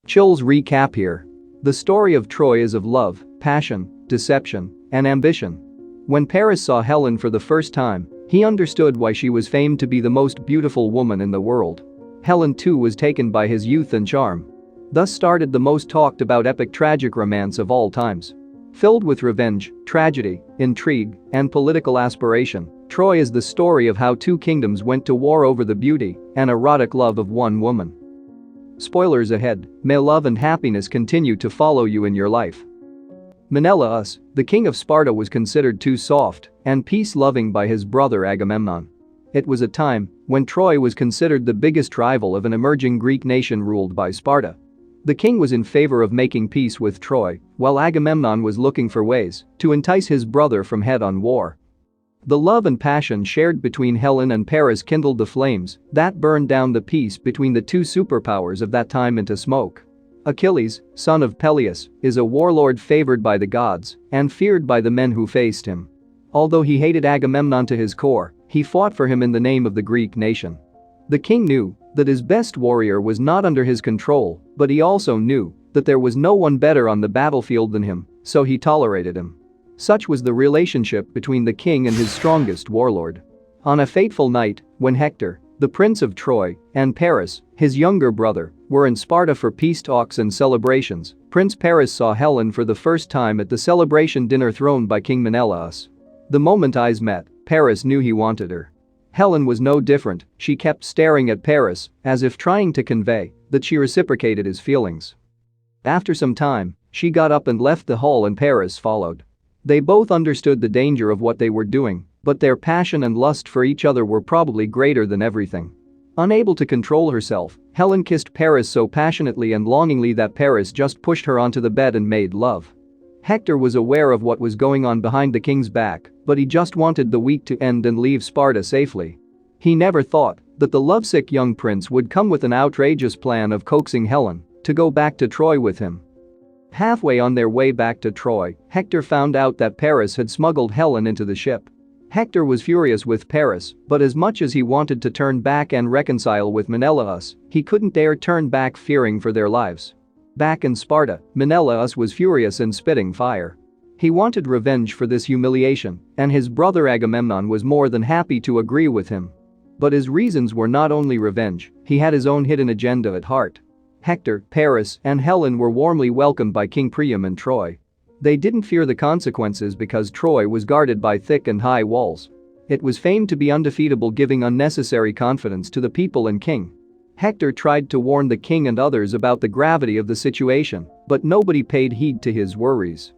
Chill's recap here. The story of Troy is of love, passion, deception, and ambition. When Paris saw Helen for the first time, he understood why she was famed to be the most beautiful woman in the world. Helen too was taken by his youth and charm. Thus started the most talked about epic tragic romance of all times. Filled with revenge, tragedy, intrigue, and political aspiration, Troy is the story of how two kingdoms went to war over the beauty and erotic love of one woman. Spoilers ahead, may love and happiness continue to follow you in your life. Menelaus, the king of Sparta, was considered too soft and peace-loving by his brother Agamemnon. It was a time when Troy was considered the biggest rival of an emerging Greek nation ruled by Sparta. The king was in favor of making peace with Troy, while Agamemnon was looking for ways to entice his brother from head-on war. The love and passion shared between Helen and Paris kindled the flames that burned down the peace between the two superpowers of that time into smoke. Achilles, son of Peleus, is a warlord favored by the gods and feared by the men who faced him. Although he hated Agamemnon to his core, he fought for him in the name of the Greek nation. The king knew that his best warrior was not under his control, but he also knew that there was no one better on the battlefield than him, so he tolerated him. Such was the relationship between the king and his strongest warlord. On a fateful night, when Hector, the prince of Troy, and Paris, his younger brother, were in Sparta for peace talks and celebrations, Prince Paris saw Helen for the first time at the celebration dinner thrown by King Menelaus. The moment eyes met, Paris knew he wanted her. Helen was no different, she kept staring at Paris, as if trying to convey that she reciprocated his feelings. After some time, she got up and left the hall and Paris followed. They both understood the danger of what they were doing, but their passion and lust for each other were probably greater than everything. Unable to control herself, Helen kissed Paris so passionately and longingly that Paris just pushed her onto the bed and made love. Hector was aware of what was going on behind the king's back, but he just wanted the week to end and leave Sparta safely. He never thought that the lovesick young prince would come with an outrageous plan of coaxing Helen to go back to Troy with him. Halfway on their way back to Troy, Hector found out that Paris had smuggled Helen into the ship. Hector was furious with Paris, but as much as he wanted to turn back and reconcile with Menelaus, he couldn't dare turn back fearing for their lives. Back in Sparta, Menelaus was furious and spitting fire. He wanted revenge for this humiliation, and his brother Agamemnon was more than happy to agree with him. But his reasons were not only revenge, he had his own hidden agenda at heart. Hector, Paris, and Helen were warmly welcomed by King Priam and Troy. They didn't fear the consequences because Troy was guarded by thick and high walls. It was famed to be undefeatable, giving unnecessary confidence to the people and king. Hector tried to warn the king and others about the gravity of the situation, but nobody paid heed to his worries.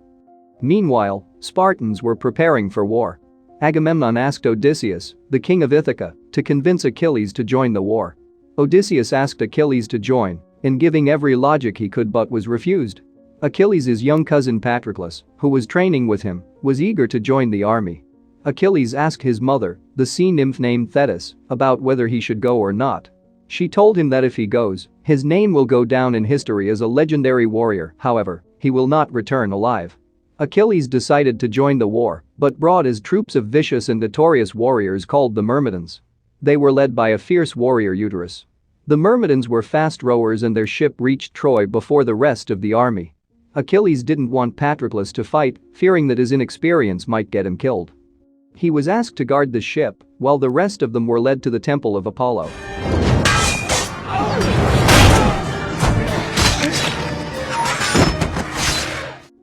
Meanwhile, Spartans were preparing for war. Agamemnon asked Odysseus, the king of Ithaca, to convince Achilles to join the war. Odysseus asked Achilles to join, in giving every logic he could, but was refused. Achilles' young cousin Patroclus, who was training with him, was eager to join the army. Achilles asked his mother, the sea nymph named Thetis, about whether he should go or not. She told him that if he goes, his name will go down in history as a legendary warrior, however, he will not return alive. Achilles decided to join the war, but brought his troops of vicious and notorious warriors called the Myrmidons. They were led by a fierce warrior Eutorus. The Myrmidons were fast rowers and their ship reached Troy before the rest of the army. Achilles didn't want Patroclus to fight, fearing that his inexperience might get him killed. He was asked to guard the ship, while the rest of them were led to the temple of Apollo.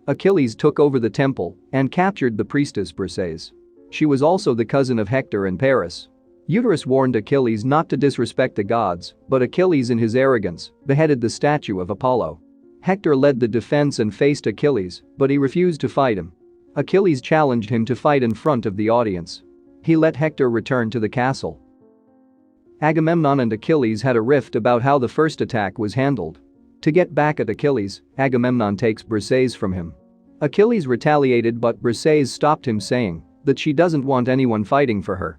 Achilles took over the temple and captured the priestess Briseis. She was also the cousin of Hector and Paris. Eutorus warned Achilles not to disrespect the gods, but Achilles in his arrogance beheaded the statue of Apollo. Hector led the defense and faced Achilles, but he refused to fight him. Achilles challenged him to fight in front of the audience. He let Hector return to the castle. Agamemnon and Achilles had a rift about how the first attack was handled. To get back at Achilles, Agamemnon takes Briseis from him. Achilles retaliated, but Briseis stopped him, saying that she doesn't want anyone fighting for her.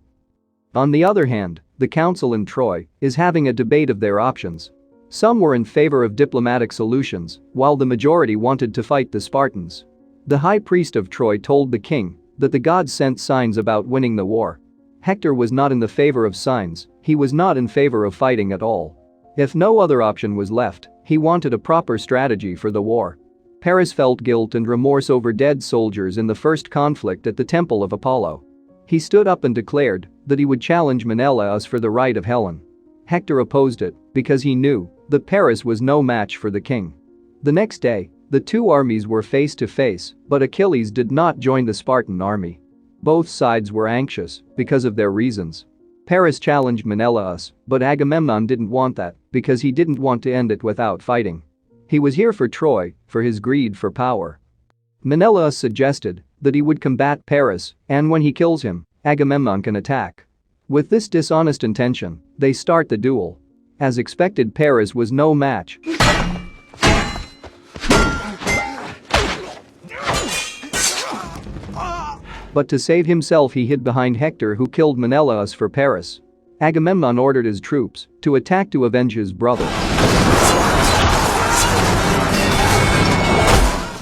On the other hand, the council in Troy is having a debate of their options. Some were in favor of diplomatic solutions, while the majority wanted to fight the Spartans. The high priest of Troy told the king that the gods sent signs about winning the war. Hector was not in the favor of signs, he was not in favor of fighting at all. If no other option was left, He wanted a proper strategy for the war. Paris felt guilt and remorse over dead soldiers in the first conflict at the Temple of Apollo. He stood up and declared that he would challenge Menelaus for the right of Helen. Hector opposed it because he knew that Paris was no match for the king. The next day, the two armies were face to face, but Achilles did not join the Spartan army. Both sides were anxious because of their reasons. Paris challenged Menelaus, but Agamemnon didn't want that because he didn't want to end it without fighting. He was here for Troy, for his greed for power. Menelaus suggested that he would combat Paris, and when he kills him, Agamemnon can attack. With this dishonest intention, they start the duel. As expected, Paris was no match. But to save himself, he hid behind Hector, who killed Menelaus for Paris. Agamemnon ordered his troops to attack to avenge his brother.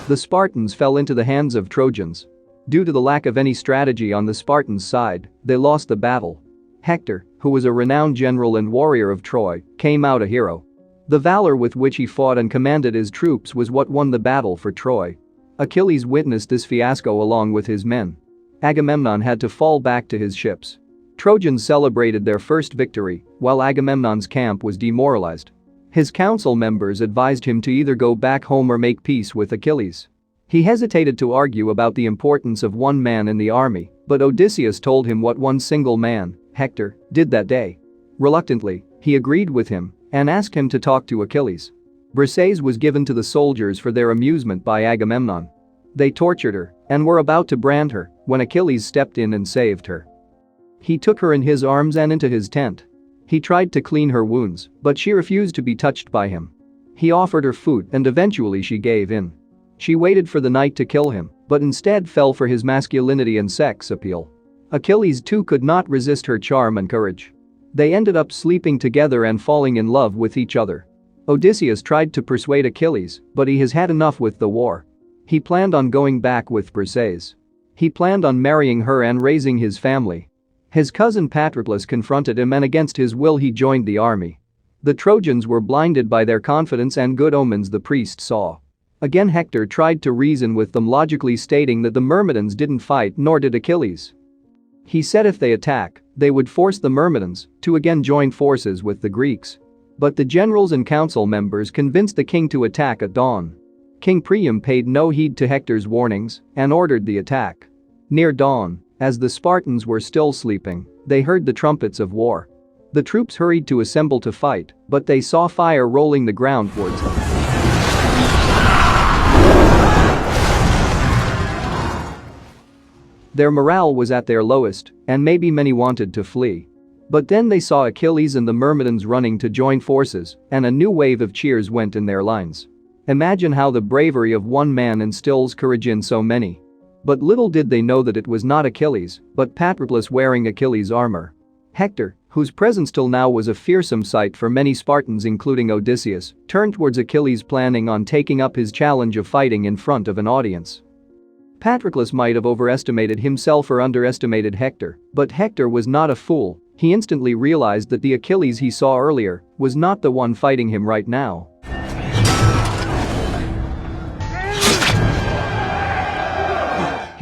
The Spartans fell into the hands of Trojans. Due to the lack of any strategy on the Spartans' side, they lost the battle. Hector, who was a renowned general and warrior of Troy, came out a hero. The valor with which he fought and commanded his troops was what won the battle for Troy. Achilles witnessed this fiasco along with his men. Agamemnon had to fall back to his ships. Trojans celebrated their first victory, while Agamemnon's camp was demoralized. His council members advised him to either go back home or make peace with Achilles. He hesitated to argue about the importance of one man in the army, but Odysseus told him what one single man, Hector, did that day. Reluctantly, he agreed with him and asked him to talk to Achilles. Briseis was given to the soldiers for their amusement by Agamemnon. They tortured her and were about to brand her when Achilles stepped in and saved her. He took her in his arms and into his tent. He tried to clean her wounds, but she refused to be touched by him. He offered her food and eventually she gave in. She waited for the night to kill him, but instead fell for his masculinity and sex appeal. Achilles too could not resist her charm and courage. They ended up sleeping together and falling in love with each other. Odysseus tried to persuade Achilles, but he has had enough with the war. He planned on going back with Briseis. He planned on marrying her and raising his family. His cousin Patroclus confronted him and against his will he joined the army. The Trojans were blinded by their confidence and good omens the priest saw. Again Hector tried to reason with them, logically stating that the Myrmidons didn't fight nor did Achilles. He said if they attack, they would force the Myrmidons to again join forces with the Greeks. But the generals and council members convinced the king to attack at dawn. King Priam paid no heed to Hector's warnings and ordered the attack. Near dawn, as the Spartans were still sleeping, they heard the trumpets of war. The troops hurried to assemble to fight, but they saw fire rolling the ground towards them. Their morale was at their lowest, and maybe many wanted to flee. But then they saw Achilles and the Myrmidons running to join forces, and a new wave of cheers went in their lines. Imagine how the bravery of one man instills courage in so many. But little did they know that it was not Achilles, but Patroclus wearing Achilles' armor. Hector, whose presence till now was a fearsome sight for many Spartans including Odysseus, turned towards Achilles planning on taking up his challenge of fighting in front of an audience. Patroclus might have overestimated himself or underestimated Hector, but Hector was not a fool. He instantly realized that the Achilles he saw earlier was not the one fighting him right now.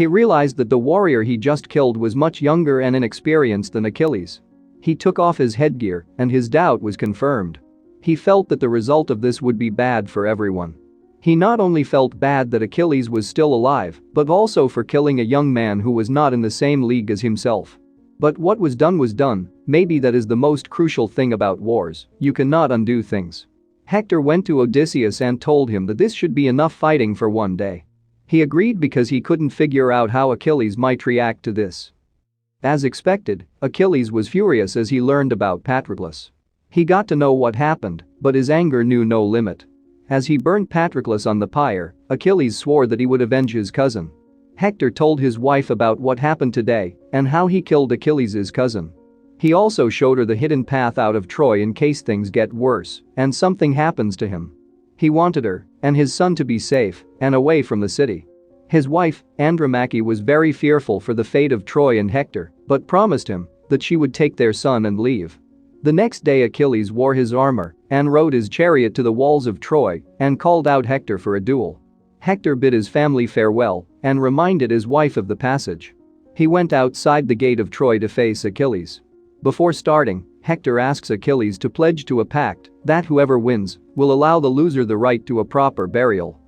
He realized that the warrior he just killed was much younger and inexperienced than Achilles. He took off his headgear, and his doubt was confirmed. He felt that the result of this would be bad for everyone. He not only felt bad that Achilles was still alive, but also for killing a young man who was not in the same league as himself. But what was done, maybe that is the most crucial thing about wars, you cannot undo things. Hector went to Odysseus and told him that this should be enough fighting for one day. He agreed because he couldn't figure out how Achilles might react to this. As expected, Achilles was furious as he learned about Patroclus. He got to know what happened, but his anger knew no limit. As he burned Patroclus on the pyre, Achilles swore that he would avenge his cousin. Hector told his wife about what happened today and how he killed Achilles' cousin. He also showed her the hidden path out of Troy in case things get worse and something happens to him. He wanted her and his son to be safe and away from the city. His wife, Andromache, was very fearful for the fate of Troy and Hector, but promised him that she would take their son and leave. The next day Achilles wore his armor and rode his chariot to the walls of Troy and called out Hector for a duel. Hector bid his family farewell and reminded his wife of the passage. He went outside the gate of Troy to face Achilles. Before starting, Hector asks Achilles to pledge to a pact that whoever wins will allow the loser the right to a proper burial.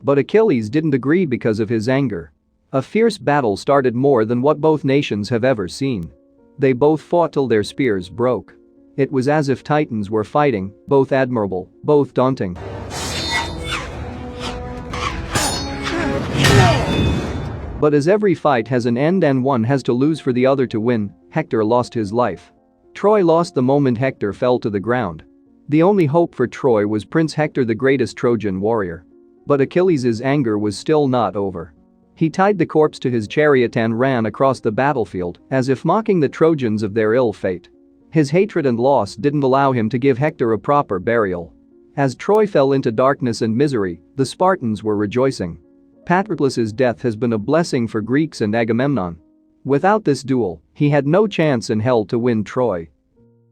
But Achilles didn't agree because of his anger. A fierce battle started, more than what both nations have ever seen. They both fought till their spears broke. It was as if titans were fighting, both admirable, both daunting. But as every fight has an end and one has to lose for the other to win, Hector lost his life. Troy lost the moment Hector fell to the ground. The only hope for Troy was Prince Hector, the greatest Trojan warrior. But Achilles' anger was still not over. He tied the corpse to his chariot and ran across the battlefield, as if mocking the Trojans of their ill fate. His hatred and loss didn't allow him to give Hector a proper burial. As Troy fell into darkness and misery, the Spartans were rejoicing. Patroclus' death has been a blessing for Greeks and Agamemnon. Without this duel, he had no chance in hell to win Troy.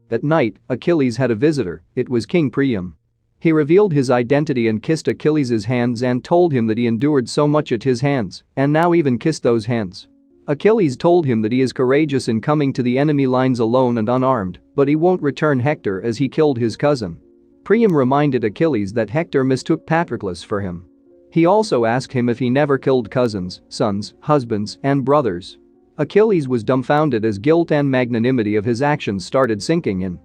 At night, Achilles had a visitor. It was King Priam. He revealed his identity and kissed Achilles' hands and told him that he endured so much at his hands and now even kissed those hands. Achilles told him that he is courageous in coming to the enemy lines alone and unarmed, but he won't return Hector as he killed his cousin. Priam reminded Achilles that Hector mistook Patroclus for him. He also asked him if he never killed cousins, sons, husbands, and brothers. Achilles was dumbfounded as guilt and magnanimity of his actions started sinking in.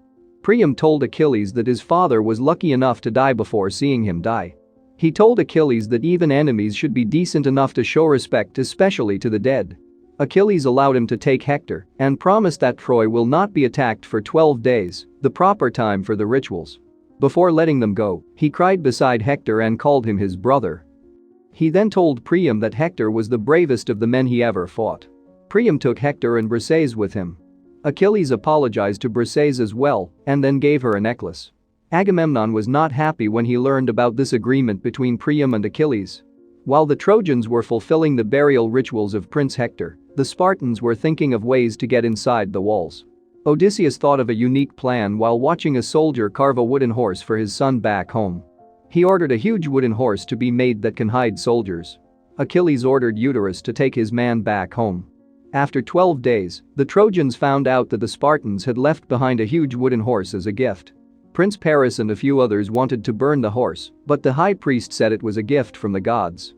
Priam told Achilles that his father was lucky enough to die before seeing him die. He told Achilles that even enemies should be decent enough to show respect, especially to the dead. Achilles allowed him to take Hector and promised that Troy will not be attacked for 12 days, the proper time for the rituals. Before letting them go, he cried beside Hector and called him his brother. He then told Priam that Hector was the bravest of the men he ever fought. Priam took Hector and Briseis with him. Achilles apologized to Briseis as well and then gave her a necklace. Agamemnon was not happy when he learned about this agreement between Priam and Achilles. While the Trojans were fulfilling the burial rituals of Prince Hector, the Spartans were thinking of ways to get inside the walls. Odysseus thought of a unique plan while watching a soldier carve a wooden horse for his son back home. He ordered a huge wooden horse to be made that can hide soldiers. Achilles ordered Eutorus to take his man back home. After 12 days, the Trojans found out that the Spartans had left behind a huge wooden horse as a gift. Prince Paris and a few others wanted to burn the horse, but the high priest said it was a gift from the gods.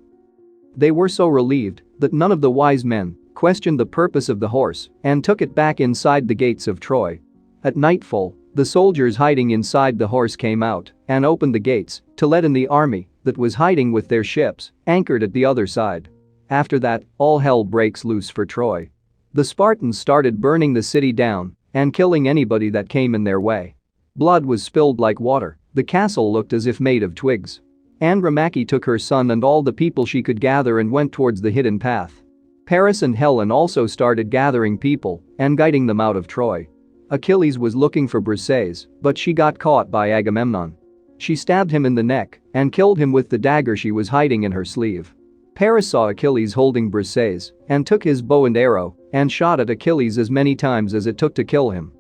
They were so relieved that none of the wise men questioned the purpose of the horse and took it back inside the gates of Troy. At nightfall, the soldiers hiding inside the horse came out and opened the gates to let in the army that was hiding with their ships anchored at the other side. After that, all hell breaks loose for Troy. The Spartans started burning the city down and killing anybody that came in their way. Blood was spilled like water. The castle looked as if made of twigs. Andromache took her son and all the people she could gather and went towards the hidden path. Paris and Helen also started gathering people and guiding them out of Troy. Achilles was looking for Briseis, but she got caught by Agamemnon. She stabbed him in the neck and killed him with the dagger she was hiding in her sleeve. Paris saw Achilles holding Briseis and took his bow and arrow and shot at Achilles as many times as it took to kill him.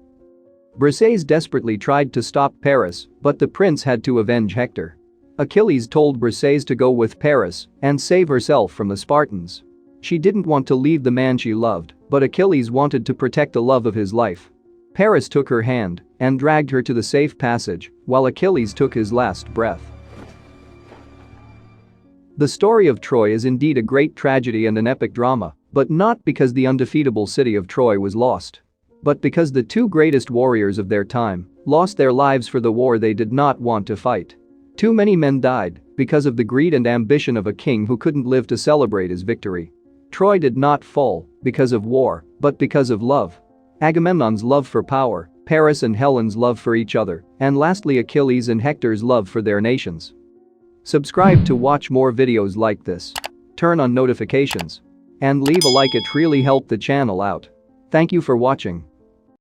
Briseis desperately tried to stop Paris, but the prince had to avenge Hector. Achilles told Briseis to go with Paris and save herself from the Spartans. She didn't want to leave the man she loved, but Achilles wanted to protect the love of his life. Paris took her hand and dragged her to the safe passage while Achilles took his last breath. The story of Troy is indeed a great tragedy and an epic drama, but not because the undefeatable city of Troy was lost, but because the two greatest warriors of their time lost their lives for the war they did not want to fight. Too many men died because of the greed and ambition of a king who couldn't live to celebrate his victory. Troy did not fall because of war, but because of love. Agamemnon's love for power, Paris and Helen's love for each other, and lastly Achilles and Hector's love for their nations. Subscribe to watch more videos like this. Turn on notifications. And leave a like, it really helped the channel out. Thank you for watching.